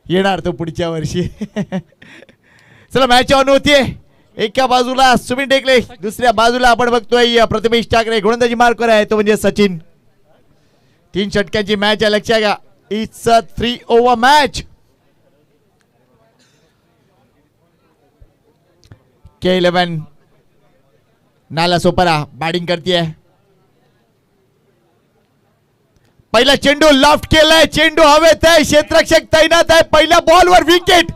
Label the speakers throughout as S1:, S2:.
S1: येणार तो पुढच्या वर्षी. चला मॅच ऑन होतीये. एका बाजूला सुमित टेकले, दुसऱ्या बाजूला आपण बघतोय प्रथमेश ठाकरे. गोलंदाजी मार्कवर आहे तो म्हणजे सचिन. 3 षटकांची मॅच आहे, लक्षात घ्या. It's a 3 over match. K11 Nala Sopara batting करतीये. पहिला चेंडू लॉफ्ट केलाय, चेंडू हवेत आहे, क्षेत्ररक्षक तैनात आहे. पहिल्या बॉलवर विकेट,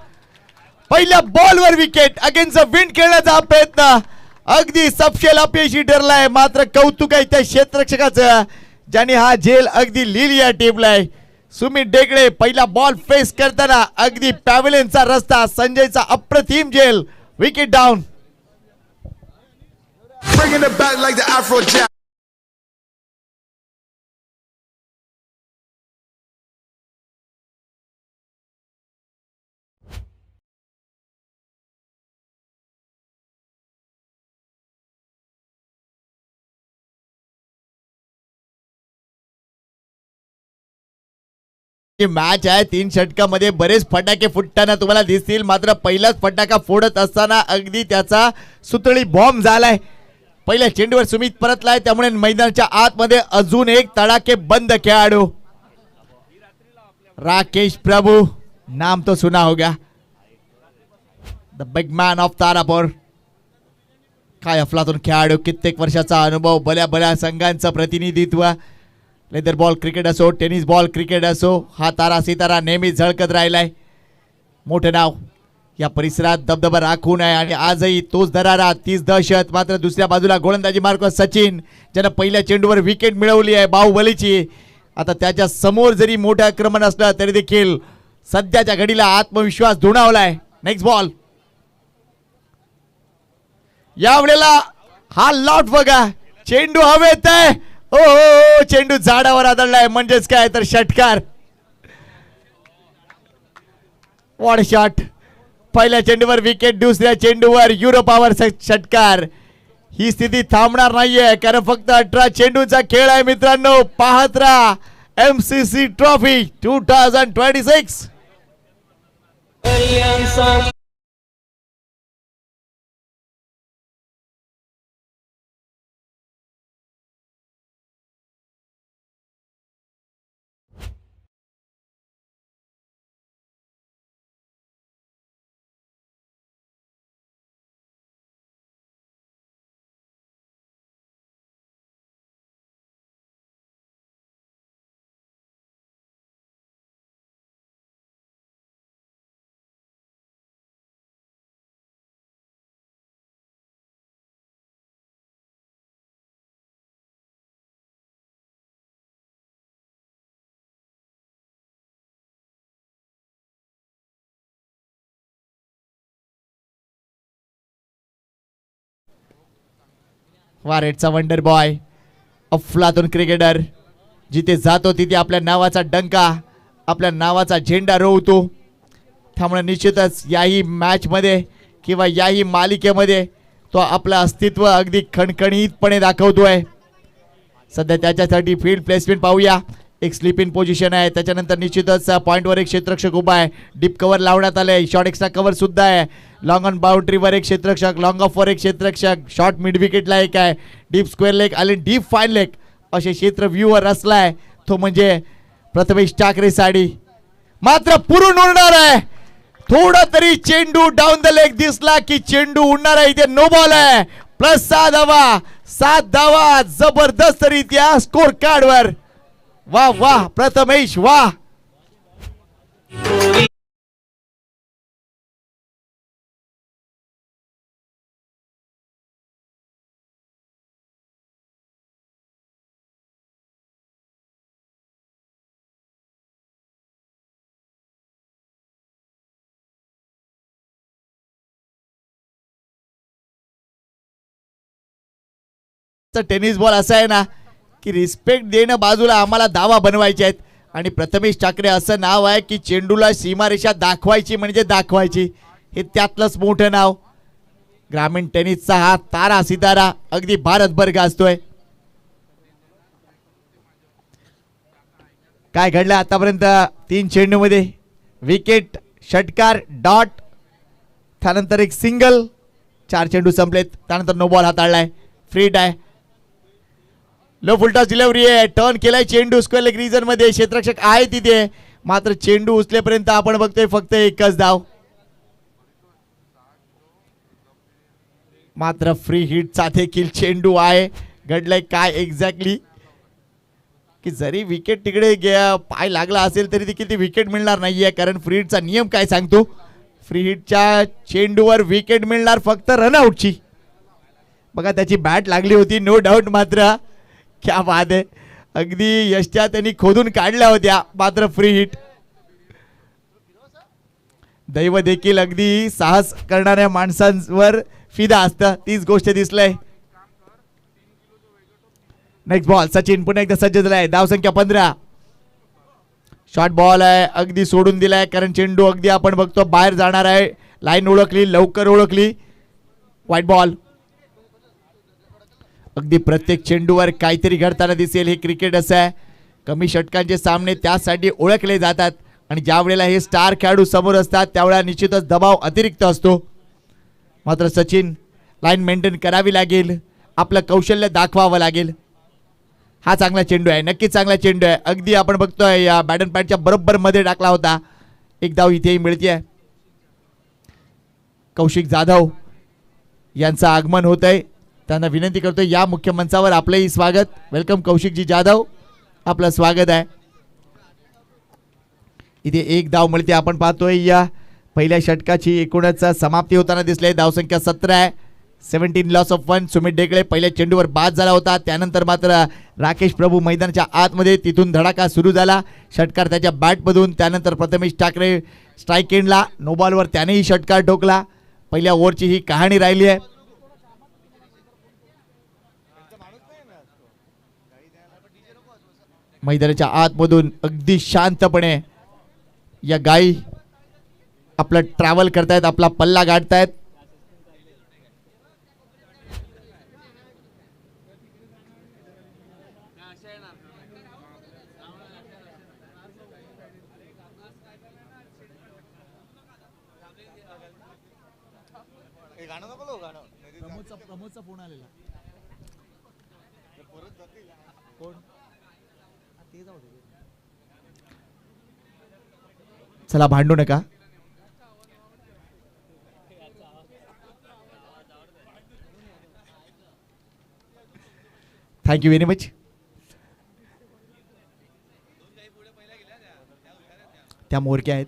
S1: पहिल्या बॉलवर विकेट. अगेन्स्ट द विंड खेळण्याचा हा प्रयत्न अगदी सपशेल अपयशी ठरलाय. मात्र कौतुक आहे त्या क्षेत्ररक्षकाचं ज्याने हा झेल अगदी लिहिली या टेबल आहे. सुमित टेकले पहिला बॉल फेस करताना अगदी पॅव्हलियनचा रस्ता, संजयचा अप्रतिम झेल. Wicket down.
S2: Bringing it back like the Afro Jack.
S1: Match आहे. 3 षटकामध्ये बरेच फटाके फुटताना तुम्हाला दिसतील. मात्र पहिलाच फटाका फोडत असताना अगदी त्याचा सुतळी बॉम्ब झालाय. पहिल्या चेंडूवर सुमित परतलाय, त्यामुळे मैदानाच्या आतमध्ये अजून एक तडाके बंद खेळाडू राकेश प्रभू. नाम तो सुना होगा, the big man of Tarapur. काय अफलातून खेळाडू, कित्येक वर्षाचा अनुभव, भल्या भल्या संघांचं प्रतिनिधित्व. लेदर बॉल क्रिकेट असो, टेनिस बॉल क्रिकेट असो, हा तारा सितारा नेहमी झळकत राहिलाय. मोठं नाव या परिसरात दबदबा राखून आहे आणि आजही तोच दरारा, तीच दहशत. मात्र दुसऱ्या बाजूला गोलंदाजी मार्कवर सचिन, ज्यानं पहिल्या चेंडूवर विकेट मिळवली आहे बाहुबलीची. आता त्याच्या समोर जरी मोठं आक्रमण असलं तरी देखील सध्याच्या घडीला आत्मविश्वास दुणावलाय. Next ball. यावेळेला हा लॉट बघा, चेंडू हवेत आहे. ओ चेंडू झाडावर आदळलाय, म्हणजेच काय तर षटकार. What shot. पहिल्या चेंडूवर विकेट, दुसऱ्या चेंडूवर युरोपावर षटकार. ही स्थिती थांबणार नाहीये, कारण फक्त 18 चेंडूचा खेळ आहे मित्रांनो. पाहत राहा MCC ट्रॉफी 2026. वारेटचा वंडर बॉय, अफलातून क्रिकेटर. जिथे जातो तिथे आपल्या नावाचा डंका, आपल्या नावाचा झेंडा रोवतो. त्यामुळे निश्चितच याही मॅच मध्ये किंवा याही मालिकेमध्ये तो आपलं अस्तित्व अगदी खणखणीतपणे दाखवतोय. सध्या त्याच्यासाठी फील्ड प्लेसमेंट पाहूया. एक स्लीप इन पोझिशन आहे, त्याच्यानंतर निश्चितच पॉइंटवर एक क्षेत्ररक्षक उभा आहे. डीप कव्हर लावण्यात आले, शॉर्ट एक्स्ट्रा कव्हर सुद्धा आहे. लॉंग ऑन बाउंड्रीवर एक क्षेत्ररक्षक, लॉंग ऑफ वर एक क्षेत्ररक्षक, शॉर्ट मिड विकेटला एक आहे, डीप स्क्वेअर लेग आणि डीप फाईन लेग असे क्षेत्र व्ह्यूवर रचलाय तो म्हणजे प्रथमेश ठाकरे साडी. मात्र पुरून उडणार आहे. थोडा तरी चेंडू डाऊन द लेग दिसला की चेंडू उडणार आहे. इथे नो बॉल आहे. प्लस 7 धावा जबरदस्त रित्या स्कोर कार्डवर. वाह वाह प्रथमेश वाह. टेनिस बॉल असा आहे ना की रिस्पेक्ट देणं बाजूला, आम्हाला धावा बनवायचे आहेत. आणि प्रथमेश ठाकरे असं नाव आहे की चेंडूला सीमारेषा दाखवायची म्हणजे दाखवायची, हे त्यातलंच मोठं नाव. ग्रामीण टेनिसचा हा तारा सितारा अगदी भारतभर गाजतोय. काय घडलं आतापर्यंत 3 चेंडूमध्ये? विकेट, षटकार, डॉट, त्यानंतर एक सिंगल. 4 चेंडू संपलेत. त्यानंतर नो बॉल हाताळलाय. फ्री डाय. लो फुलटॉस डिलिव्हरी आहे. टर्न केलाय चेंडू स्क्वेअर लेग रिजन मध्ये. क्षेत्ररक्षक आहे तिथे, मात्र चेंडू उचलेपर्यंत आपण बघतोय फक्त एकच धाव. मात्र फ्री हिटचा देखील चेंडू आहे. घडलंय काय एक्झॅक्टली की जरी विकेट तिकडे पाय लागला असेल तरी देखील ती विकेट मिळणार नाहीये, कारण फ्री हिटचा नियम काय सांगतो. फ्री हिटच्या चेंडूवर विकेट मिळणार फक्त रनआउटची. बघा त्याची बॅट लागली होती नो डाऊट, मात्र क्या बात आहे, अगदी यष्ट्या त्यांनी खोदून काढल्या होत्या, मात्र फ्री हिट. दैव देखील अगदी साहस करणाऱ्या माणसांवर फिदा असतं, तीच गोष्ट दिसलंय. Next ball. सचिन पुन्हा एकदा सज्ज झालाय. धाव संख्या 15. शॉर्ट बॉल आहे, अगदी सोडून दिलाय कारण चेंडू अगदी आपण बघतो बाहेर जाणार आहे. लाईन ओळखली, लवकर ओळखली. White ball. अगदी प्रत्येक चेंडूवर काहीतरी घडताना दिसेल. हे क्रिकेट असं आहे, कमी षटकांचे सामने त्यासाठी ओळखले जातात आणि ज्या वेळेला हे स्टार खेळाडू समोर असतात त्यावेळेला निश्चितच दबाव अतिरिक्त असतो. मात्र सचिन लाईन मेंटेन करावी लागेल, आपलं कौशल्य दाखवावं लागेल. हा चांगला चेंडू आहे, नक्कीच चांगला चेंडू आहे. अगदी आपण बघतोय या बॅटन पॅडच्या बरोबर मध्ये टाकला होता. एक धाव इथेही मिळते. कौशिक जाधव यांचं आगमन होत आहे, त्यांना विनंती करतोय या मुख्य मंचावर आपलंही स्वागत. वेलकम कौशिकजी जाधव, आपलं स्वागत आहे. इथे एक धाव मिळते. आपण पाहतोय या पहिल्या षटकाची एकूणच समाप्ती होताना दिसले. धावसंख्या 17 आहे. 17 लॉस ऑफ 1. सुमित ढेकळे पहिल्या चेंडूवर बाद झाला होता, त्यानंतर मात्र राकेश प्रभू मैदानाच्या आतमध्ये, तिथून धडाका सुरू झाला. षटकार त्याच्या बॅटमधून, त्यानंतर प्रथमेश ठाकरे स्ट्राईक एंडला, नो बॉलवर त्यानेही षटकार ठोकला. पहिल्या ओव्हरची ही कहाणी राहिली आहे. मैदानाच्या आतमधून अगदी शांतपणे या गाई आपलं ट्रॅव्हल करतायत, आपला पल्ला गाठतायत. प्रमोदचा फोन आलेला. चला भांडू नका. Thank you very much. त्या मोरक्या आहेत.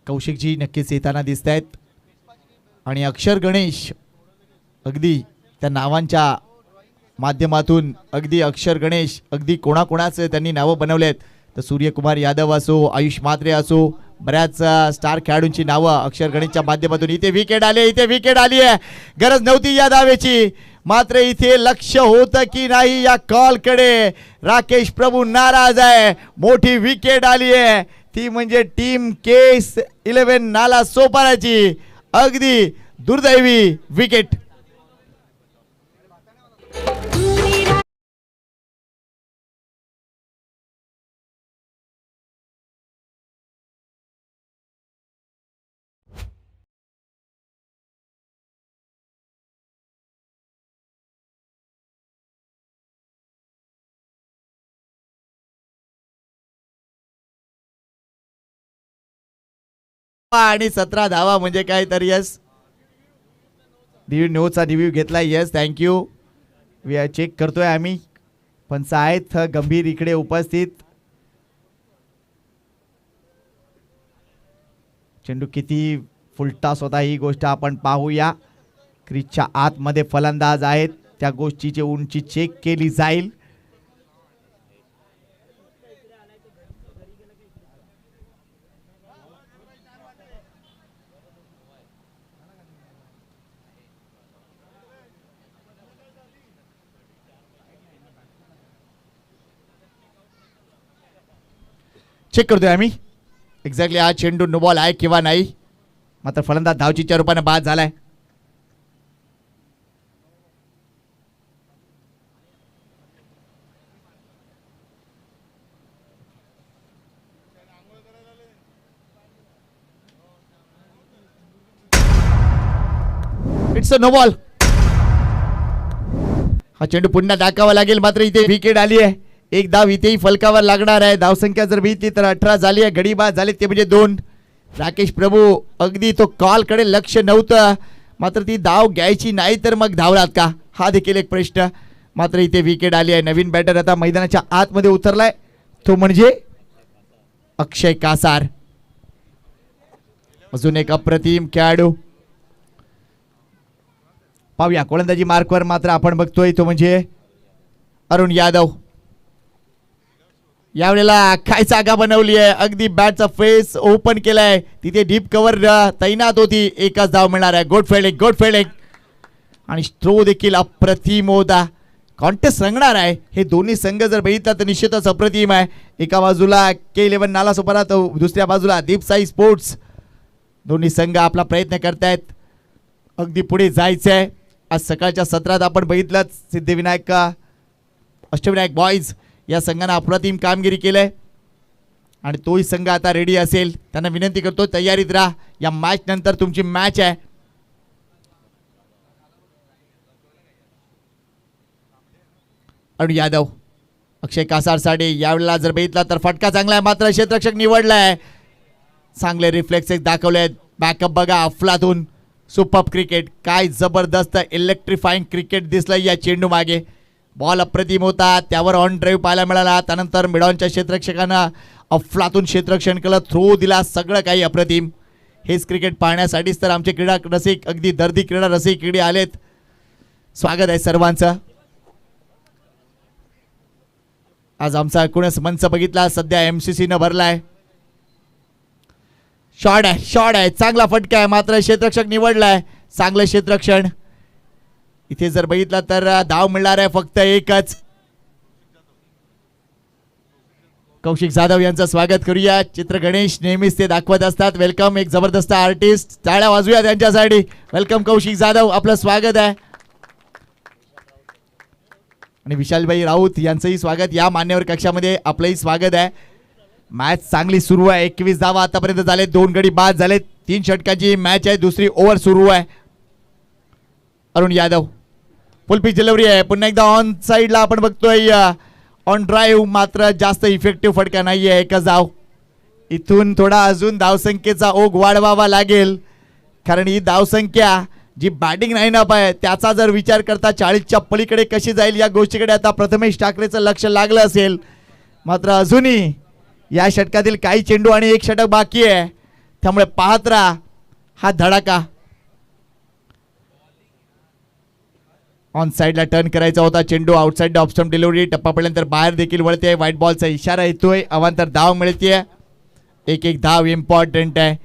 S1: कौशिकजी नक्कीच येताना दिसत आहेत आणि अक्षर गणेश अगदी त्या नावांच्या माध्यमातून, अगदी अक्षर गणेश अगदी कोणाकोणाचे त्यांनी नावं बनवले आहेत. तर सूर्यकुमार यादव असो, आयुष म्हात्रे असो, बऱ्याच स्टार खेळाडूंची नावं अक्षर गणेशच्या माध्यमातून. इथे विकेट आली, इथे विकेट आली आहे. गरज नव्हती या धावेची, मात्र इथे लक्ष होतं की नाही या कॉलकडे. राकेश प्रभू नाराज आहे. मोठी विकेट आली आहे, ती म्हणजे टीम केस 11 नाला सोपाराची. अगदी दुर्दैवी विकेट. आणि 17 धावा म्हणजे काय तर यस. नोचा रिव्ह्यू घेतला. Yes thank you. चेक करतोय आम्ही. पंच आहेत गंभीर इकडे उपस्थित. चेंडू किती फुलटॉस होता ही गोष्ट आपण पाहूया. क्रीजच्या आतमध्ये फलंदाज आहेत, त्या गोष्टीची उंची चेक केली जाईल. चेक करतोय आम्ही एक्झॅक्टली हा चेंडू नो बॉल आहे किंवा नाही. मात्र फलंदाज धावचीच्या रूपाने बाद झालाय. It's a no ball. हा चेंडू पुन्हा दाखवावा लागेल, मात्र इथे विकेट आली आहे. एक धाव इथेही फलकावर लागणार आहे. धावसंख्या जर बघितली तर 18 झाली आहे. गडी बाद झाले ते म्हणजे 2. राकेश प्रभू अगदी तो कॉल कडे लक्ष नव्हतं, मात्र ती धाव घ्यायची नाही तर मग धावलात का, हा देखील एक प्रश्न. मात्र इथे विकेट आली आहे. नवीन बॅटर आता मैदानाच्या आतमध्ये उतरलाय, तो म्हणजे अक्षय कासार. अजून एक अप्रतिम खेळाडू. पाहूया गोलंदाजी मार्कवर मात्र आपण बघतोय तो म्हणजे अरुण यादव. यावेळेला काय जागा बनवली आहे, अगदी बॅटचा फेस ओपन केलाय, तिथे डीप कव्हर तैनात होती. एकच धाव मिळणार आहे. Good fielding, good fielding. आणि थ्रो देखील अप्रतिम होता. कॉन्टेस्ट रंगणार आहे. हे दोन्ही संघ जर बघितला तर निश्चितच अप्रतिम आहे. एका बाजूला K11 नालासोपारा, तर दुसऱ्या बाजूला दीपसाई स्पोर्ट्स. दोन्ही संघ आपला प्रयत्न करतायत, अगदी पुढे जायचंय. आज सकाळच्या सत्रात आपण बघितलं सिद्धिविनायक अष्टविनायक बॉईज या संघाने अप्रतिम कामगिरी केलंय आणि तोही संघ आता रेडी असेल. त्यांना विनंती करतो तयारीत राहा, या मॅच नंतर तुमची मॅच आहे. अरुण यादव, अक्षय कासारसाठी यावेळेला जर बघितला तर फटका चांगला आहे, मात्र क्षेत्ररक्षक निवडलाय. चांगले रिफ्लेक्सेस दाखवले आहेत. बॅकअप बघा अफलातून. सुपर क्रिकेट, काय जबरदस्त इलेक्ट्रिफाईंग क्रिकेट दिसलंय या चेंडू मागे. बॉल अप्रतिम होता, त्यावर ऑन ड्राईव्ह पाहायला मिळाला. त्यानंतर मिडॉनच्या क्षेत्ररक्षकांना अफलातून क्षेत्ररक्षण केलं, थ्रो दिला, सगळं काही अप्रतिम. हेच क्रिकेट पाहण्यासाठीच तर आमचे क्रीडा रसिक, अगदी दर्दी क्रीडा रसिक इकडे आलेत. स्वागत आहे सर्वांचं. आज आमचा एकूणच मंच बघितला सध्या MCC न भरलाय. शॉट आहे, शॉट आहे, चांगला फटका आहे, मात्र क्षेत्ररक्षक निवडलाय. चांगलं क्षेत्ररक्षण. इथे जर बघितला तर धाव मिळणार आहे फक्त एकच. कौशिक जाधव यांचं स्वागत करूया. चित्र गणेश नेहमीच ते दाखवत असतात. वेलकम, एक जबरदस्त आर्टिस्ट, टाळ्या वाजूया त्यांच्यासाठी. वेलकम कौशिक जाधव, आपलं स्वागत आहे. आणि विशालभाई राऊत यांचंही स्वागत या मान्यवर कक्षामध्ये, आपलंही स्वागत आहे. मॅच चांगली सुरू आहे. 21 धावा आतापर्यंत झाले, 2 गडी बाद झाले. 3 षटकांची मॅच आहे, दुसरी ओव्हर सुरू आहे. अरुण यादव, फुल पिच डिलिव्हरी आहे. पुन्हा एकदा ऑन साईडला आपण बघतोय ऑन ड्राईव्ह, मात्र जास्त इफेक्टिव्ह फटका नाहीये. एकच धाव. इथून थोडा अजून धावसंख्येचा ओघ वाढवावा लागेल, कारण ही धावसंख्या जी बॅटिंग लाईनअप आहे त्याचा जर विचार करता 40च्या पलीकडे कशी जाईल या गोष्टीकडे आता प्रथमेश ठाकरेचं लक्ष लागलं असेल. मात्र अजूनही या षटकातील काही चेंडू आणि एक षटक बाकी आहे, त्यामुळे पाहत राहा हा धडाका. ऑन साइडला टर्न करायचा होता चेंडू, आउटसाइड ऑफ स्टंप डिलिव्हरी, टप्पा पडल्यानंतर बाहेर देखील वळते. व्हाईट बॉलचा इशारा येतोय, अवांतर धाव मिळते. एक धाव इम्पॉर्टंट आहे.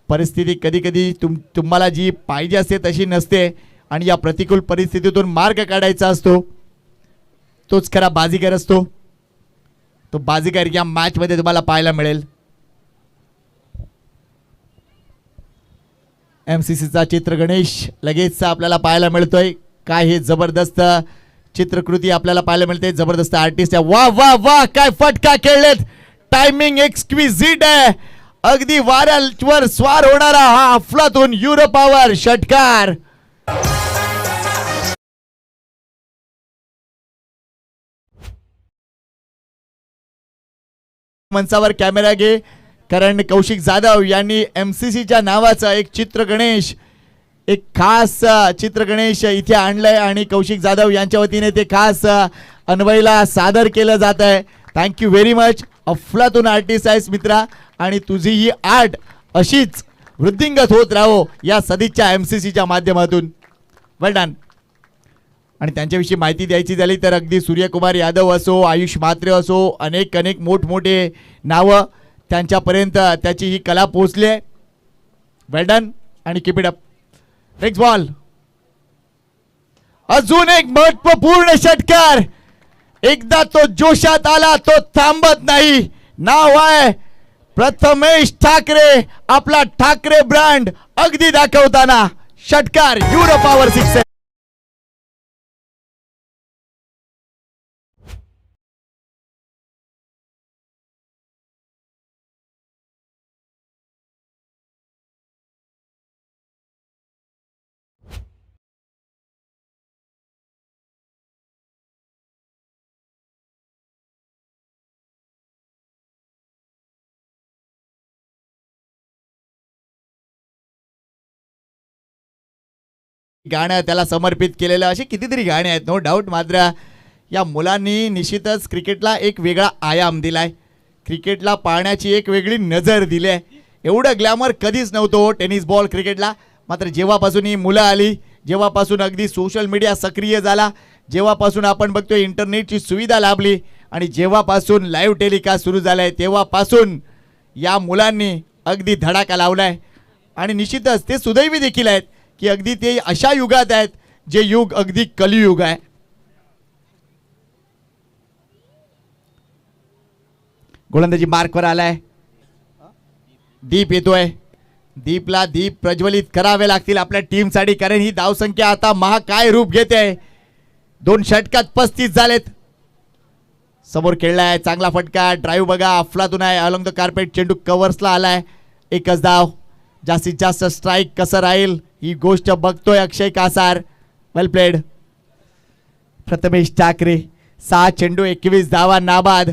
S1: परिस्थिती कधी कधी तुम्हाला जी पाहिजे असते तशी नसते, आणि या प्रतिकूल परिस्थितीतून मार्ग काढायचा असतो, तोच खरा बाजीगर असतो. तो बाजीगर या मॅच मध्ये तुम्हाला पाहायला मिळेल. MCCचा चित्र गणेश लगेच आपल्याला पाहायला मिळतोय. काय हे जबरदस्त चित्रकृती आपल्याला पाहायला मिळते. जबरदस्त आर्टिस्ट आहे. वा वा वा, काय फटका खेळलेत. टायमिंग एक्सक्विजिट आहे. अगदी वाऱ्यावर स्वार होणारा हा अफलातून युरो पॉवर षटकार. मंचावर कॅमेरा घे, कारण कौशिक जाधव यांनी MCCच्या नावाचा एक चित्र गणेश, एक खास चित्र गणेश इथे आणलंय आणि कौशिक जाधव यांच्या वतीने ते खास अन्वयला सादर केलं जात आहे. Thank you very much. अफलातून आर्टिस्ट आहेस मित्रा, आणि तुझी ही आर्ट अशीच वृद्धिंगत होत राहो या सदिच्छा MCCच्या माध्यमातून. वेल डन. आणि त्यांच्याविषयी माहिती द्यायची झाली तर अगदी सूर्यकुमार यादव असो, आयुष म्हात्रे असो, अनेक अनेक मोठमोठे नावं त्यांच्यापर्यंत त्याची ही कला पोहोचली. वेल डन आणि keep it up. Next ball. अजून एक महत्वपूर्ण षटकार. एकदा तो जोशात आला तो थांबत नाही. नाव आहे प्रथमेश ठाकरे. आपला ठाकरे ब्रँड अगदी दाखवताना षटकार युरो पॉवर 6. गाणं त्याला समर्पित केलेलं, असे कितीतरी गाणे आहेत नो डाऊट. मात्र या मुलांनी निश्चितच क्रिकेटला एक वेगळा आयाम दिलाय, क्रिकेटला पाहण्याची एक वेगळी नजर दिली आहे. एवढं ग्लॅमर कधीच नव्हतं टेनिस बॉल क्रिकेटला. मात्र जेव्हापासून ही मुलं आली, जेव्हापासून अगदी सोशल मीडिया सक्रिय झाला, जेव्हापासून आपण बघतोय इंटरनेटची सुविधा लाभली आणि जेव्हापासून लाईव्ह टेलिकास्ट सुरू झालं आहे, तेव्हापासून या मुलांनी अगदी धडाका लावलाय. आणि निश्चितच ते सुदैवी देखील आहेत की अगदी ते अशा युगात आहेत जे युग अगदी कलियुग आहे. गोलंदाजी मार्कवर आलाय, दीप येतोय. दीपला दीप प्रज्वलित करावे लागतील आपल्या टीमसाठी, कारण ही धावसंख्या आता महाकाय रूप घेते. 2 षटकात 35 झालेत. समोर खेळलाय, चांगला फटका, ड्राईव्ह बघा, अफलातून आहे, अलॉंग द कार्पेट, चेंडू कव्हर्सला आलाय. एकच धाव, जास्तीत जास्त स्ट्राईक कसं राहील ही गोष्ट बघतोय अक्षय कासार. वेल प्लेड. प्रथमेश ठाकरे 6 चेंडू 21 धावा नाबाद.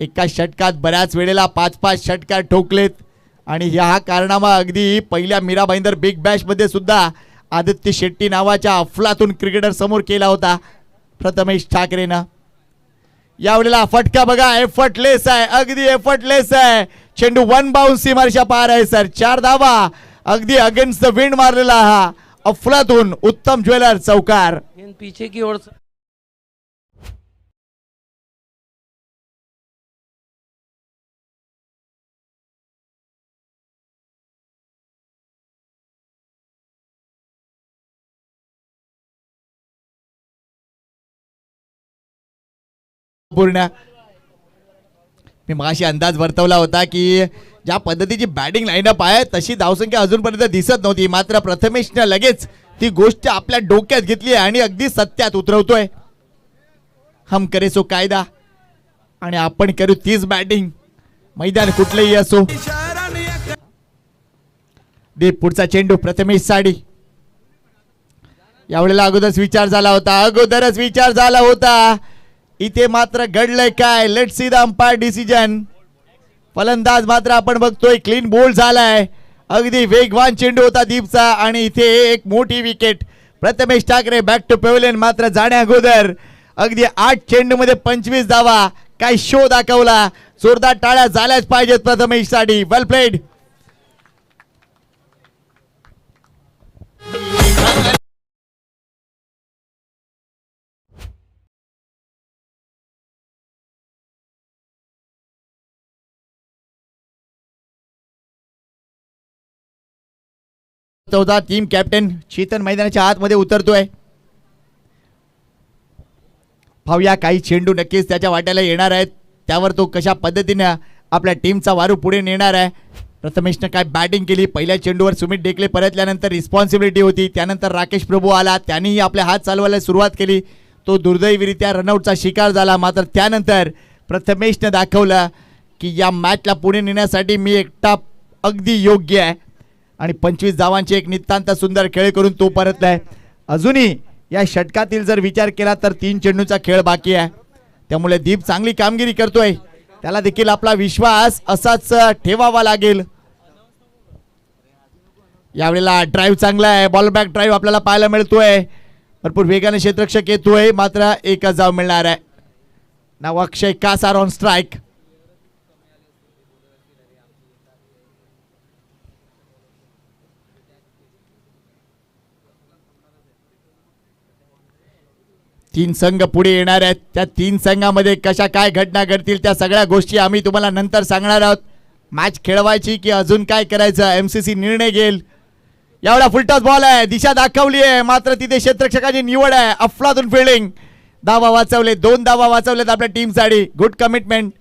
S1: एका षटकात बऱ्याच वेळेला 5-5 षटकार ठोकलेत आणि ह्या कारणामा अगदी पहिल्या मीरा भाईंदर बिग बॅश मध्ये सुद्धा आदित्य शेट्टी नावाच्या अफलातून क्रिकेटर समोर केला होता प्रथमेश ठाकरेनं. यावेळेला फटका बघा, एफर्टलेस आहे, अगदी एफर्टलेस आहे. चेंडू 1 बाउन्स सीमारेषा पार आहे सर. 4 धावा, अगदी अगेन्स्ट द विंड मारलेला हा अफलातून उत्तम ज्वेलर चौकार.
S3: पीछे की ओर
S1: पूर्ण मी मगाशी अंदाज वर्तवला होता की ज्या पद्धतीची बॅटिंग लाईनअप आहे तशी धावसंख्या अजूनपर्यंत दिसत नव्हती. मात्र प्रथमेशने लगेच ती गोष्ट आपल्या डोक्यात घेतली आणि अगदी सत्यात उतरवतोय. हम करे सो कायदा आणि आपण करू तीच बॅटिंग, मैदान कुठलेही असो. दीप पुढचा चेंडू प्रथमेश साडी. यावेळेला अगोदरच विचार झाला होता. इथे मात्र घडलंय काय, let's see the umpire decision. फलंदाज मात्र आपण बघतोय क्लीन बोल्ड झालाय. अगदी वेगवान चेंडू होता दीपचा आणि इथे एक मोठी wicket. Prathamesh Thackeray back to pavilion. मात्र जाण्या अगोदर अगदी 8 चेंडूमध्ये 25 धावा. काय शो दाखवला, जोरदार टाळ्या झाल्याच पाहिजेत प्रथमेश साठी. वेल प्लेड. टीम कॅप्टन चेतन मैदानाच्या आतमध्ये उतरतोय. पाहूया काही चेंडू नक्कीच त्याच्या वाट्याला येणार आहेत, त्यावर तो कशा पद्धतीने आपल्या टीमचा वारू पुढे नेणार आहे. प्रथमेशने काय बॅटिंग केली. पहिल्या चेंडूवर सुमित डेकले परतल्यानंतर रिस्पॉन्सिबिलिटी होती. त्यानंतर राकेश प्रभू आला, त्यांनीही आपले हात चालवायला सुरुवात केली. तो दुर्दैवीरित्या रनआउटचा शिकार झाला. मात्र त्यानंतर प्रथमेशने दाखवलं की या मॅचला पुढे नेण्यासाठी मी एकटा अगदी योग्य आहे आणि 25 धावांची एक नितांत सुंदर खेळ करून तो परतलाय. अजूनही या षटकातील जर विचार केला तर 3 चेंडूचा खेळ बाकी आहे. त्यामुळे दीप चांगली कामगिरी करतोय, त्याला देखील आपला विश्वास असाच ठेवावा लागेल. यावेळेला ड्राईव्ह चांगला आहे, बॉल बॅक ड्राईव्ह आपल्याला पाहायला मिळतोय. भरपूर वेगाने क्षेत्ररक्षक येतोय, मात्र एकच धाव मिळणार आहे. नाव अक्षय कासार ऑन स्ट्राईक. तीन संघ पुढे येणार आहेत. त्या 3 संघामध्ये कशा काय घटना घडतील त्या सगळ्या गोष्टी आम्ही तुम्हाला नंतर सांगणार आहोत. मॅच खेळवायची की अजून काय करायचं एमसीसी निर्णय घेईल. एवढा फुलटॉस बॉल आहे, दिशा दाखवली आहे, मात्र तिथे क्षेत्ररक्षकाची निवड आहे. अफलातून फिल्डिंग. धावा वाचवले, 2 धावा वाचवलेत आपल्या टीमसाठी. Good commitment.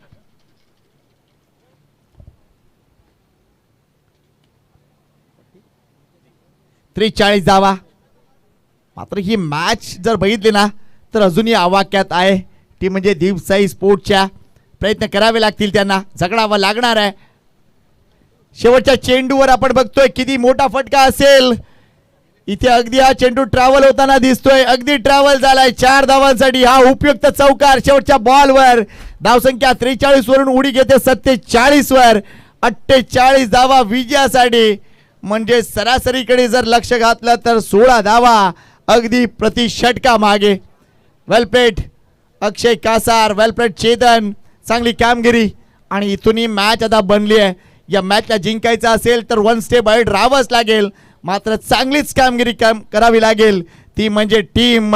S1: त्रेचाळीस धावा. मात्र ही मॅच जर बघितली ना तर अजूनही आवाक्यात आहे. ती म्हणजे दीप साई स्पोर्ट्सच्या प्रयत्न करावे लागतील, त्यांना झगडावं लागणार आहे. शेवटच्या चेंडूवर आपण बघतोय किती मोठा फटका असेल. इथे अगदी हा चेंडू ट्रॅव्हल होताना दिसतोय, अगदी ट्रॅव्हल झालाय. 4 धावांसाठी हा उपयुक्त चौकार. शेवटच्या बॉलवर धावसंख्या 43 वरून उडी घेते 47 वर. 48 धावा विजयासाठी. म्हणजे सरासरीकडे जर लक्ष घातलं तर 16 धावा अगदी प्रति षटका मागे. वेल प्लेड अक्षय कासार, वेल प्लेड चेतन, चांगली कामगिरी. आणि इथून ही मॅच आता बनली आहे. या मॅचला जिंकायचं असेल तर 1 स्टेप अहेड राहावंच लागेल. मात्र चांगलीच कामगिरी करावी लागेल, ती म्हणजे टीम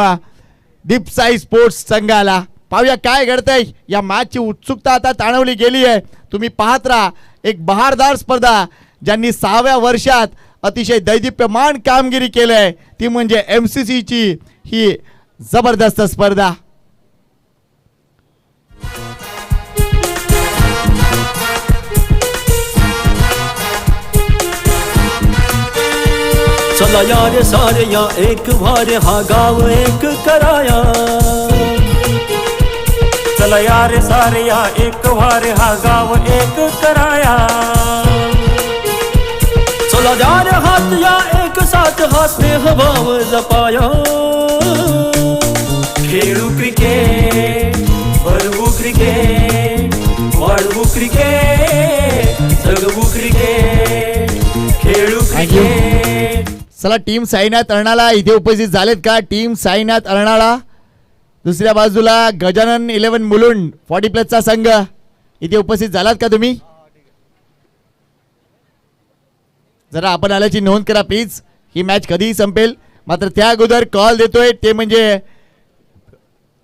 S1: दीपसाई स्पोर्ट्स संघाला. पाहूया काय घडतंय. या मॅचची उत्सुकता आता ताणवली गेली आहे. तुम्ही पाहत राहा एक बहारदार स्पर्धा. ज्यांनी 6व्या वर्षात अतिशय दैदिप्यमान कामगिरी केली आहे ती म्हणजे MCCची ही जबरदस्त स्पर्धा.
S3: चला यार सारे या एक वारे हा गाव एक कराया. चला यार सारे या एक वारे हा गाव एक कराया. चला यार हात या एक साथ हा स्नेह भाव जपाया. खेळू क्रिकेट, भरवू क्रिकेट, वाढवू क्रिकेट, जगवू क्रिकेट, खेळू क्रिकेट.
S1: चला टीम साईनाथ अर्नाळा इथे उपस्थित झालेत का? टीम साईनाथ अर्नाळा. दुसऱ्या बाजूला गजानन 11 मुलुंड 40+ संघ इथे उपस्थित झालात का तुम्ही? जरा आपण आल्याची नोंद करा प्लीज. ही मॅच कधीही संपेल. मात्र त्या अगोदर कॉल देतोय ते म्हणजे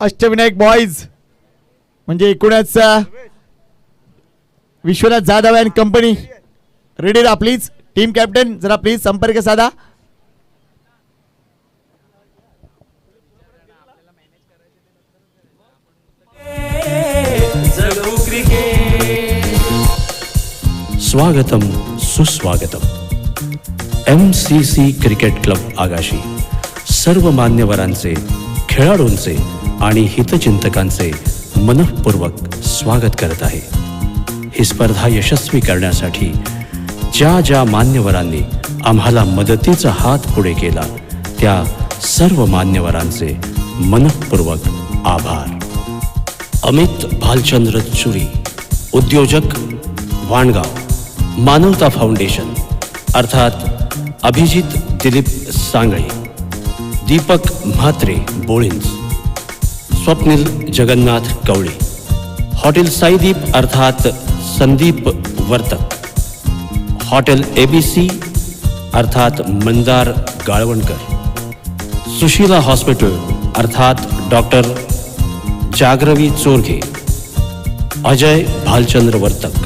S1: अष्टविनायक बॉईज, म्हणजे एकूणच Vishwanath Jadhav and company. Ready राहा प्लीज. टीम कॅप्टन जरा प्लीज संपर्क साधा.
S3: स्वागतम सुस्वागतम. MCC क्रिकेट क्लब आगाशी सर्व मान्यवरांचे, खेळाडूंचे आणि हितचिंतकांचे मनःपूर्वक स्वागत करत आहे. ही स्पर्धा यशस्वी करण्यासाठी ज्या ज्या मान्यवरांनी आम्हाला मदतीचा हात पुढे केला त्या सर्व मान्यवरांचे मनःपूर्वक आभार. अमित भालचंद्र चुरी, उद्योजक, वाणगाव. मानवता फाउंडेशन अर्थात अभिजित दिलीप सांगळे, दीपक म्हात्रे बोळिंज, स्वप्नील जगन्नाथ कवळे. हॉटेल साईदीप अर्थात संदीप वर्तक. हॉटेल ABC अर्थात मंदार गाळवणकर. सुशीला हॉस्पिटल अर्थात डॉक्टर जागरवी चोरघे. अजय भालचंद्र वर्तक.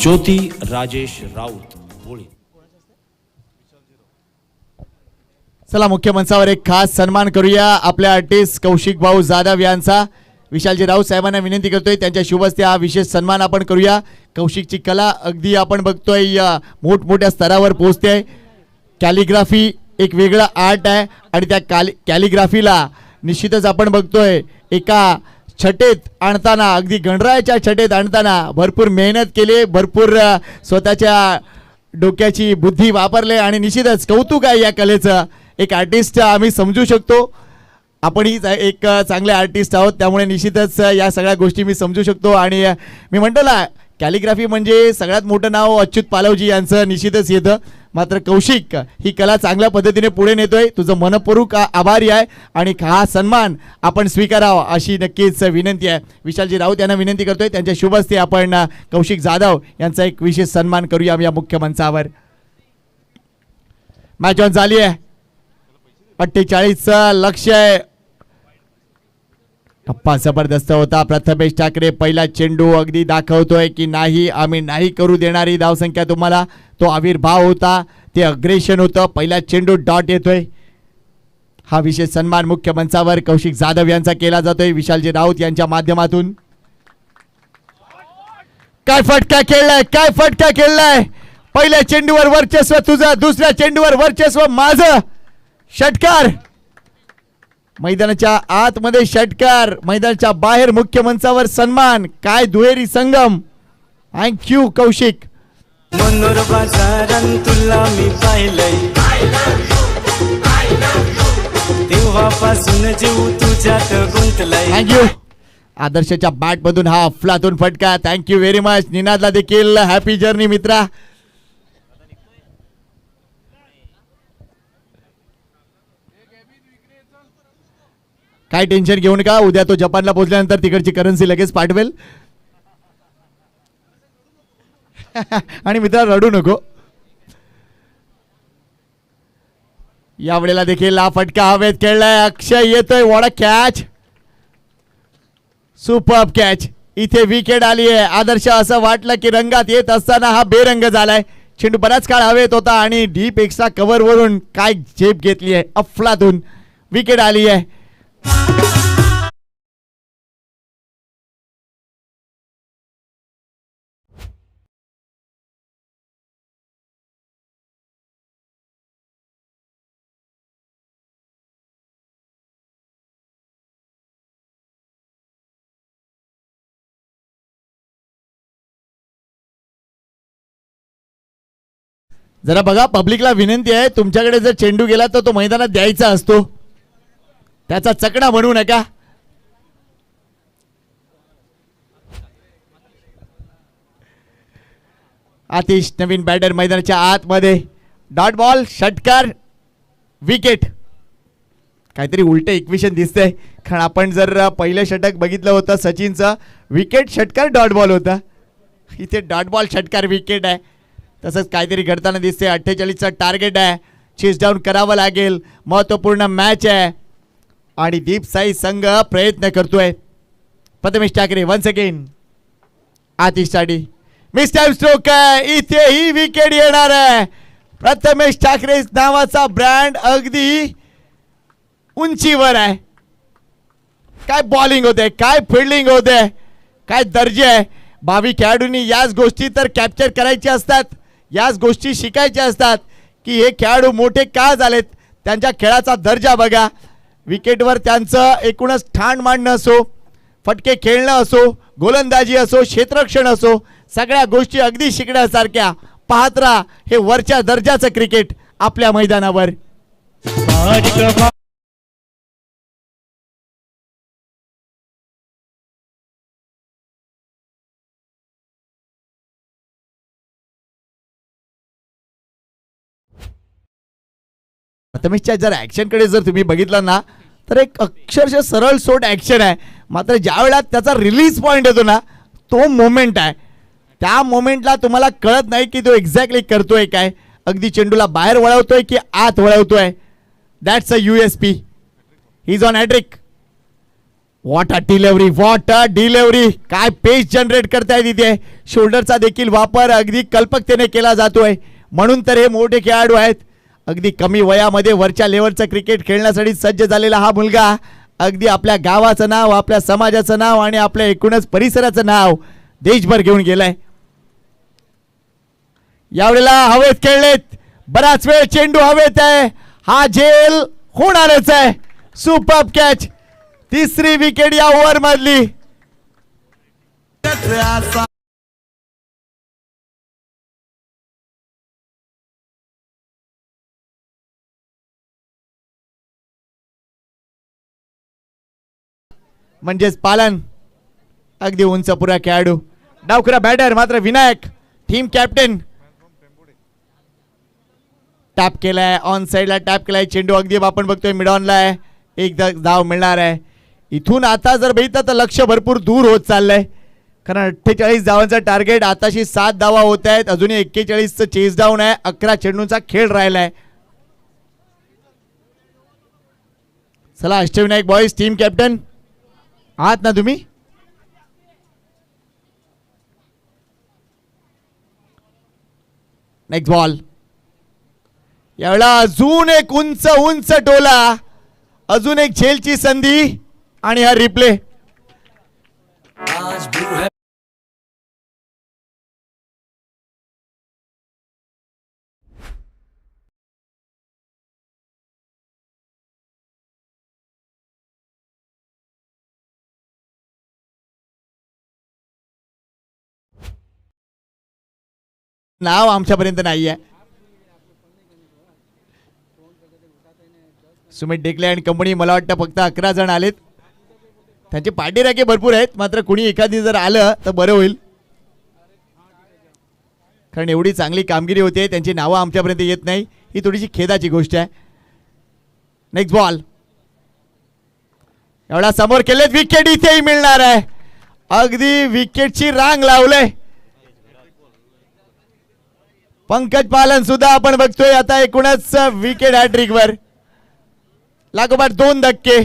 S3: ज्योती राजेश राऊत बोळी.
S1: चला मुख्य मंचावर एक खास सन्मान करूया आपल्या आर्टिस्ट कौशिक भाऊ जाधव यांचा. विशालजी राऊत साहेबांना विनंती करतोय त्यांच्या शुभ हस्ते हा विशेष सन्मान आपण करूया. कौशिकची कला अगदी आपण बघतोय मोठमोठ्या स्तरावर पोहोचते. कॅलिग्राफी एक वेगळा आर्ट आहे आणि त्या कॅलिग्राफीला निश्चितच आपण बघतोय एका छटेत आणताना, अगदी गणरायाच्या छटेत आणताना भरपूर मेहनत केली, भरपूर स्वतःच्या डोक्याची बुद्धी वापरले आणि निश्चितच कौतुक आहे या कलेचं. एक आर्टिस्ट आम्ही समजू शकतो. आपणही एक चांगले आर्टिस्ट आहोत त्यामुळे निश्चितच या सगळ्या गोष्टी मी समजू शकतो. आणि मी म्हणतो ना कॅलिग्राफी म्हणजे सगळ्यात मोठं नाव अच्युत पालवजी यांचं निश्चितच येतं. मात्र कौशिक ही कला चांगल्या पद्धतीने पुढे नेतोय. तुझं मनपूर्वक आभारी आहे आणि हा सन्मान आपण स्वीकारावा अशी नक्कीच विनंती आहे. विशालजी राऊत यांना विनंती करतोय त्यांच्या शुभ हस्ते आपण कौशिक जाधव यांचा एक विशेष सन्मान करूया या मुख्य मंचावर. मॅच ऑन झाली आहे. 48 लक्ष आहे. टप्पा जबरदस्त होता. प्रथमेश ठाकरे पहिला चेंडू अगदी दाखवतोय की नाही आम्ही नाही करू देणारी धावसंख्या तुम्हाला. तो आविर्भाव होता, ते अग्रेशन होतं. पहिला चेंडू डॉट येतोय. हा विशेष सन्मान मुख्य मंचावर कौशिक जाधव यांचा केला जातोय विशालजी राऊत यांच्या माध्यमातून. काय फटका खेळलाय, काय फटका खेळलाय. पहिल्या चेंडूवर वर्चस्व तुझं, दुसऱ्या चेंडूवर वर्चस्व माझं. षटकार मैदानाच्या आतमध्ये, षटकार मैदानाच्या बाहेर, मुख्य मंचावर सन्मान. काय दुहेरी संगम. थँक्यू कौशिक.
S3: मनोर बाजारान तुला मी पाहिलंय, तेव्हापासून जीव तुझ्यात गुंतलाय.
S1: थँक्यू. आदर्शच्या बॅट मधून हा अफलातून फटका. Thank you very much. निनादला देखील हॅपी जर्नी मित्रा. काय टेन्शन घेऊ नका, उद्या तो जपानला पोहोचल्यानंतर तिकडची करन्सी लगेच पाठवेल. आणि मित्र रडू नको. यावेळेला देखील हा फटका हवेत खेळलाय. अक्षय येतोय. What a catch. Superb catch. इथे विकेट आली आहे. आदर्श असं वाटलं की रंगात येत असताना हा बेरंग झालाय. चेंडू बराच काळ हवेत होता आणि डीप एक्स्ट्रा कव्हर वरून काय झेप घेतली आहे. अफलातून विकेट आली आहे. जरा बघा, पब्लिकला विनंती आहे, तुमच्याकडे जर चेंडू गेला तर तो मैदानात द्यायचा असतो, त्याचा चकडा म्हणू नका. आतिश नवीन बॅटर मैदानाच्या आतमध्ये. डॉट बॉल, षटकार, विकेट. काहीतरी उलट इक्वेशन दिसतंय, कारण आपण जर पहिलं षटक बघितलं होतं सचिनचं, विकेट षटकार डॉट बॉल होता. इथे डॉट बॉल षटकार विकेट आहे. तसंच काहीतरी घडताना दिसते. 48चा टार्गेट आहे. चेस डाऊन करावं लागेल. महत्त्वपूर्ण मॅच आहे आणि दीप साई संघ प्रयत्न करतोय. Prathamesh Thackeray once again. आतिशसाठी मिस टाइम स्ट्रोक आहे. इथेही विकेट येणार आहे. प्रथमेश ठाकरे नावाचा ब्रँड अगदी उंचीवर आहे. काय बॉलिंग होते, काय फिल्डिंग होते, काय दर्जे आहे. भावी खेळाडूंनी याच गोष्टी तर कॅप्चर करायच्या असतात, याच गोष्टी शिकायच्या असतात की हे खेळाडू मोठे का झालेत. त्यांच्या खेळाचा दर्जा बघा. विकेटवर त्यांचं एकूणच ठाण मांडणं असो, फटके खेळणं असो, गोलंदाजी असो, क्षेत्ररक्षण असो, सगळ्या गोष्टी अगदी शिकण्यासारख्या. पाहत राहा हे वरच्या दर्जाचं क्रिकेट आपल्या मैदानावर. प्रथमेशच्या जर ॲक्शनकडे जर तुम्ही बघितलं ना तर एक अक्षरशः सरळ सोट ॲक्शन आहे. मात्र ज्या वेळा त्याचा रिलीज पॉईंट येतो ना, तो मोमेंट आहे. त्या मोमेंटला तुम्हाला कळत नाही की तो एक्झॅक्टली करतोय काय. अगदी चेंडूला बाहेर वळवतोय की आत वळवतोय. That's a USP. He is on hat trick. What a delivery, what a delivery. काय पेस जनरेट करताय तिथे. शोल्डरचा देखील वापर अगदी कल्पकतेने केला जातोय. म्हणून तर हे मोठे खेळाडू आहेत. अगदी कमी वयामध्ये वरच्या लेवलचं क्रिकेट खेळण्यासाठी सज्ज झालेला हा मुलगा अगदी आपल्या गावाचं नाव, आपल्या समाजाचं नाव आणि आपल्या एकूणच परिसराचं नाव देशभर घेऊन गेलाय. यावेळेला हवेत खेळलेत. बराच वेळ चेंडू हवेत आहे. हा झेल होणारच आहे. Superb catch. तिसरी विकेट या ओव्हर मधली. म्हणजेच पालन. अगदी उंच पुरा खेळाडू, डावखुरा बॅटर. मात्र विनायक टीम कॅप्टन. टॅप केलाय, ऑन साइडला टॅप केलाय. चेंडू अगदी आपण बघतोय मिड ऑनला आहे. एक धाव मिळणार आहे. इथून आता जर बघितलं तर लक्ष भरपूर दूर होत चाललंय, कारण 48 धावांचा टार्गेट. आताशी 7 धावा होत आहेत. अजूनही 41चं चेस डाऊन आहे. 11 चेंडूंचा खेळ राहिलाय. चला अष्टविनायक बॉईज, टीम कॅप्टन आहात ना तुम्ही. Next ball. यावेळेला अजून एक उंच उंच टोला, अजून एक झेलची संधी आणि हा रिप्ले. नाव आमच्यापर्यंत नाही आहे. सुमित डेकले आणि कंपनी, मला वाटतं फक्त 11 जण आलेत. त्यांचे पाठीराखे भरपूर आहेत, मात्र कोणी एखादी जर आलं तर बरं होईल, कारण एवढी चांगली कामगिरी होते. त्यांची नावं आमच्यापर्यंत येत नाही, ही थोडीशी खेदाची गोष्ट आहे. Next ball. एवढा समोर केलेत विकेट इथेही मिळणार आहे. अगदी विकेटची रांग लावले. पंकज पालन सुद्धा आपण बघतोय आता एकूणच विकेट हॅट्रिक वर लागोपाठ 2 धक्के.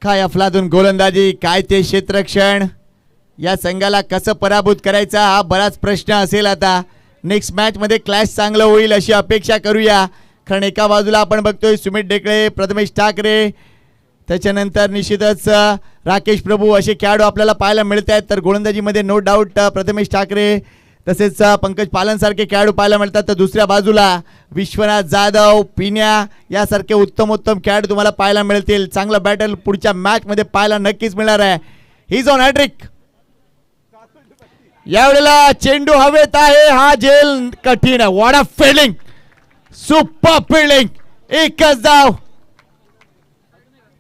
S1: काय अफलातून गोलंदाजी, काय ते क्षेत्ररक्षण. या संघाला कसं पराभूत करायचा हा बराच प्रश्न असेल. आता नेक्स्ट मॅच मध्ये क्लॅश चांगलं होईल अशी अपेक्षा करूया. कारण एका बाजूला आपण बघतोय सुमित डेकळे, प्रथमेश ठाकरे, त्याच्यानंतर निश्चितच राकेश प्रभू असे खेळाडू आपल्याला पाहायला मिळत आहेत. तर गोलंदाजीमध्ये नो डाऊट प्रथमेश ठाकरे तसेच पंकज पालन सारखे खेळाडू पाहायला मिळतात. तर दुसऱ्या बाजूला विश्वनाथ जाधव, पिन्या यासारखे उत्तम खेळाडू तुम्हाला पाहायला मिळतील. चांगलं बॅटल पुढच्या मॅच मध्ये पाहायला नक्कीच मिळणार आहे. He on hat trick. यावेळेला चेंडू हवेत आहे. हा झेल कठीण आहे. What a fielding, super fielding. एकच धाव.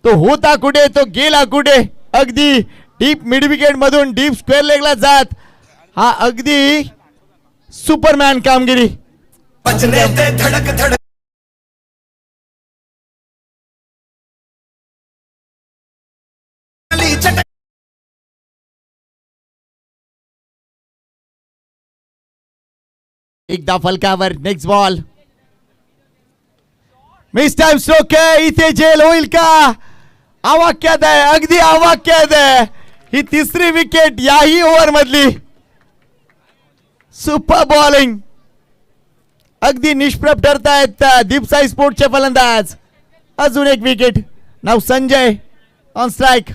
S1: तो होता कुठे, तो गेला कुठे. अगदी डीप मिड विकेट मधून डीप स्क्वेअर लेगला जात हा अगदी सुपरमॅन कामगिरी. एकदा फलकावर. Next ball. Mistimed stroke आहे. इथे जेल होईल का. आवाक्यात आहे, अगदी आवाक्यात आहे. ही तिसरी विकेट याही ओव्हर मधली. Super bowling. अगदी निष्प्रभ ठरतायत दीपसाई स्पोर्टचे फलंदाज. अजून एक wicket. Now Sanjay on strike.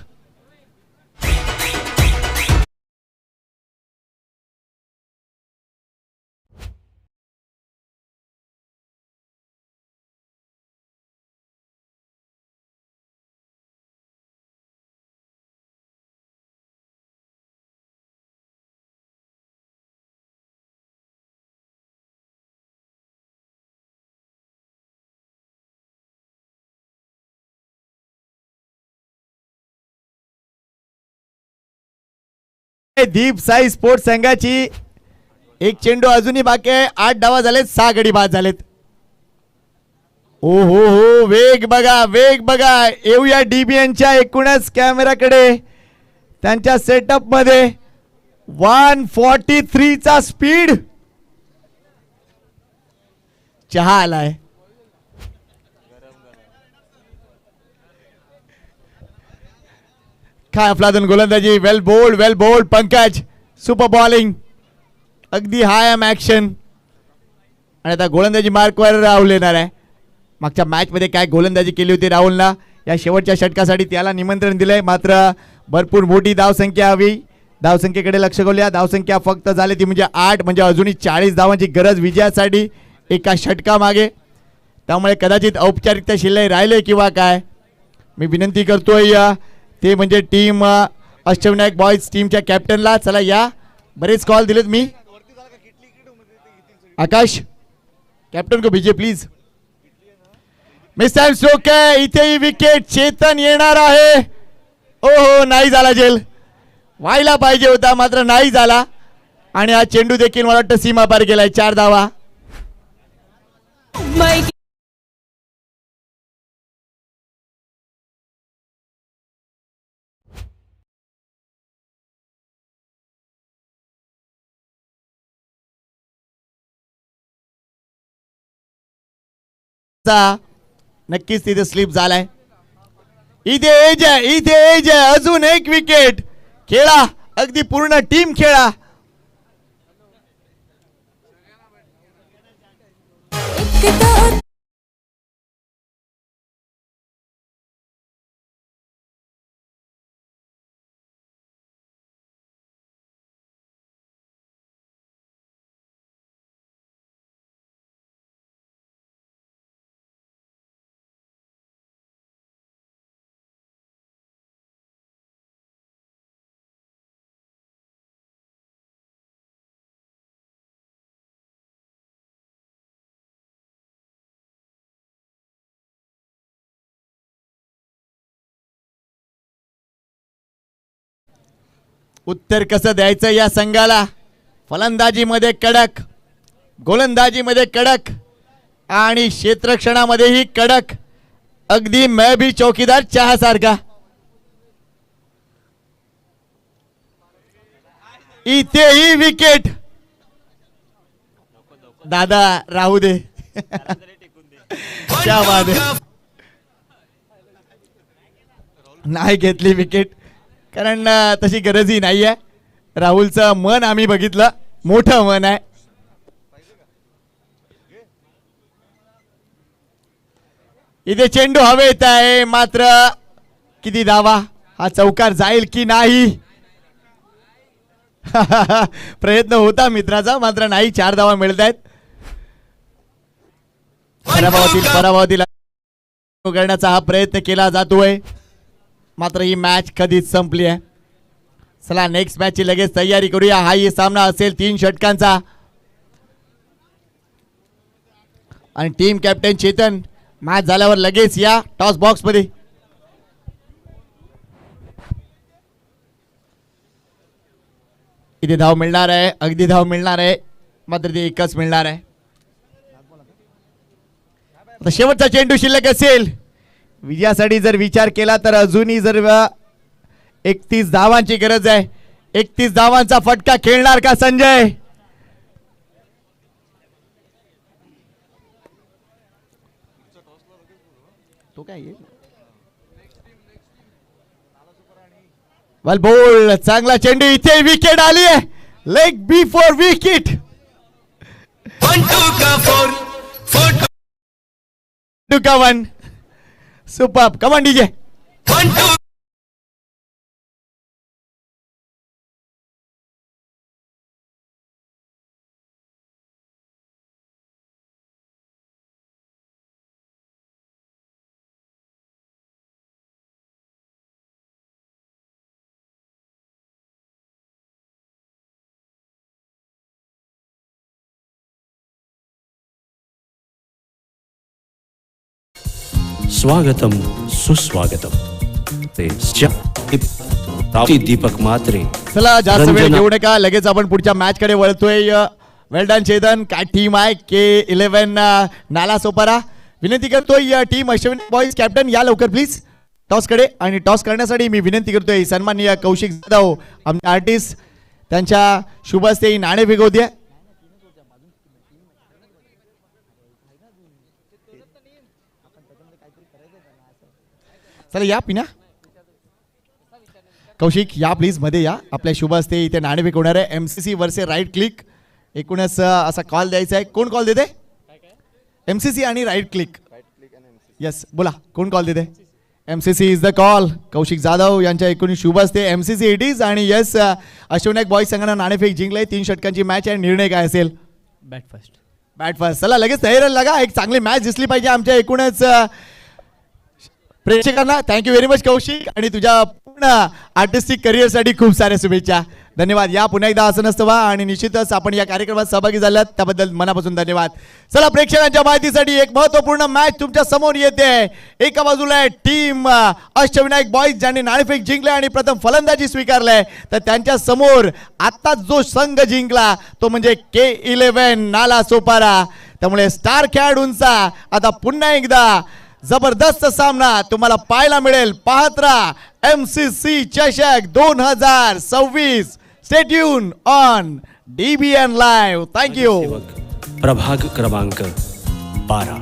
S1: Deep Sai sports संघाची एक चेंडू अजूनही बाकी आहे. 8 धावा झालेत, 6 गडी बाद झालेत. ओ हो हो, वेग बघा, वेग बघा. येऊया डीबीएनच्या एकूणच कॅमेराकडे. त्यांच्या सेटअप मध्ये 143 चा स्पीड. चहा आलाय. काय अफलातून गोलंदाजी. Well bowled Pankaj. Super bowling. अगदी हाय एम ऍक्शन. आणि आता गोलंदाजी मार्कवर राहुल येणार आहे. मागच्या मॅच मध्ये काय गोलंदाजी केली होती राहुलला. या शेवटच्या षटकासाठी त्याला निमंत्रण दिलंय. मात्र भरपूर मोठी धावसंख्या हवी. धावसंख्येकडे लक्ष घालूया. धावसंख्या फक्त झाली ती म्हणजे 8. म्हणजे अजूनही 40 धावांची गरज विजयासाठी एका षटकामागे. त्यामुळे कदाचित औपचारिकता शिल्लक राहिले किंवा काय. मी विनंती करतोय ते म्हणजे टीम अष्टविनायक बॉयज टीमच्या कॅप्टनला. चला या, बरेच कॉल दिलेत मी. आकाश कॅप्टन को भेजिए प्लीज. मिस टाइम स्ट्रोक आहे. इथेही विकेट. चेतन येणार आहे. ओहो, नाही झाला झेल. व्हायला पाहिजे होता मात्र नाही झाला. आणि हा चेंडू देखील मला वाटतं सीमा पार गेलाय. 4 धावा. नक्कीच तिथे स्लिप झालाय. इथे एज आहे, इथे एज आहे. अजून एक विकेट. खेळा, अगदी पूर्ण टीम खेळा. उत्तर कसं द्यायचं या संघाला. फलंदाजीमध्ये कडक, गोलंदाजीमध्ये कडक आणि क्षेत्ररक्षणामध्येही कडक. अगदी मैं भी चौकीदार चहा सारखा. इथेही विकेट. दादा राहू दे. क्या बात आहे. नाही घेतली विकेट कारण तशी गरजही नाही आहे. राहुलचं मन आम्ही बघितलं, मोठं मन आहे. इथे चेंडू हवेत आहे, मात्र किती धावा, हा चौकार जाईल की नाही. प्रयत्न होता मित्राचा, मात्र नाही. 4 धावा मिळत आहेत. पराभवातील करण्याचा हा प्रयत्न केला जातोय, मात्र ही मॅच कधीच संपली आहे. चला नेक्स्ट मॅच ची लगेच तयारी करूया. हा ही सामना असेल 3 षटकांचा आणि टीम कॅप्टन चेतन मॅच झाल्यावर लगेच या टॉस बॉक्स मध्ये. इथे धाव मिळणार आहे, अगदी धाव मिळणार आहे, मात्र ते एकच मिळणार आहे. आता शेवटचा चेंडू शिल्लक असेल. विजयासाठी जर विचार केला तर अजूनही जर 31 धावांची गरज आहे. 31 धावांचा फटका खेळणार का संजय. तो काय वेल बोल. चांगला चेंडू. इथे विकेट आली आहे. Leg B for wicket. 2 का 1. सुपर. Come on DJ.
S4: स्वागतम सुस्वागतम. दीपक म्हात्रे.
S1: चला जास्त वेळ घेऊ नका, लगेच आपण पुढच्या मॅच कडे वळतोय. वेल डन चेतन. काय टीम आहे K11 नालासोपारा. विनंती करतोय टीम अश्विन बॉईज कॅप्टन या लवकर प्लीज टॉस कडे. आणि टॉस करण्यासाठी मी विनंती करतोय सन्माननीय कौशिक जाधव आमचे आर्टिस्ट, त्यांच्या शुभ हस्ते नाणे फेकवू द्या. चला या पिना. कौशिक या प्लीज मध्ये या. आपल्या शुभ हस्ते इथे नाणे फेकवणार आहे. MCC वरचे राईट क्लिक. एकूणच असा कॉल द्यायचा आहे. कोण कॉल देते. MCC आणि राईट क्लिक. यस बोला कोण कॉल देते. MCC is the call. Kaushik Jadhav यांच्या एकूण शुभ हस्ते MCC इट इज. आणि यस अश्विनायक बॉईज संघानं नाणेफेक जिंकले. 3 षटकांची मॅच आहे. निर्णय काय असेल.
S5: Bat first.
S1: Bat first. चला लगेच तयारीला लागा. एक चांगली मॅच दिसली पाहिजे आमच्या एकूणच प्रेक्षकांना. थँक्यू व्हेरी मच कौशिक, आणि तुझ्या पूर्ण आर्टिस्टिक करिअरसाठी खूप साऱ्या शुभेच्छा. धन्यवाद. या पुन्हा एकदा असं नसतं व्हा. आणि निश्चितच आपण या कार्यक्रमात सहभागी झालात त्याबद्दल मनापासून धन्यवाद. चला प्रेक्षकांच्या माहितीसाठी एक महत्त्वपूर्ण मॅच तुमच्या समोर येते. एका बाजूला आहे टीम अष्टविनायक बॉईज ज्यांनी नाणेफेक जिंकले आणि प्रथम फलंदाजी स्वीकारले. तर त्यांच्या समोर आता जो संघ जिंकला तो म्हणजे K11 नालासोपारा. त्यामुळे स्टार खेळाडूंचा आता पुन्हा एकदा जबरदस्त सामना तुम्हाला पाहायला मिळेल. पाहत राहा MCC चषक 2026. Stay tune on DBN live. Thank you.
S4: प्रभाग क्रमांक 12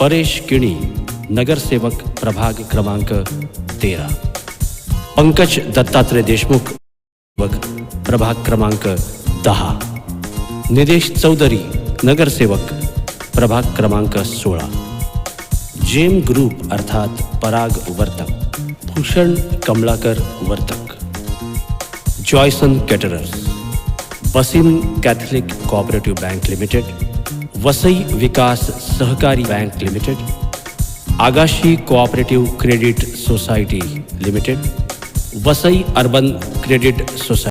S4: परेश किणी. नगरसेवक प्रभाग क्रमांक 13 पंकज दत्तात्रय देशमुख प्रभाग क्रमांक 10 निदेश चौधरी नगरसेवक प्रभाग क्रमांक 16 जेम ग्रुप अर्थात Parag Vartak Bhushan Kamalakar Vartak Joyson caterers Wasim Catholic cooperative bank limited Vasai Vikas Sahakari bank limited Agashi cooperative credit society limited Vasai urban credit society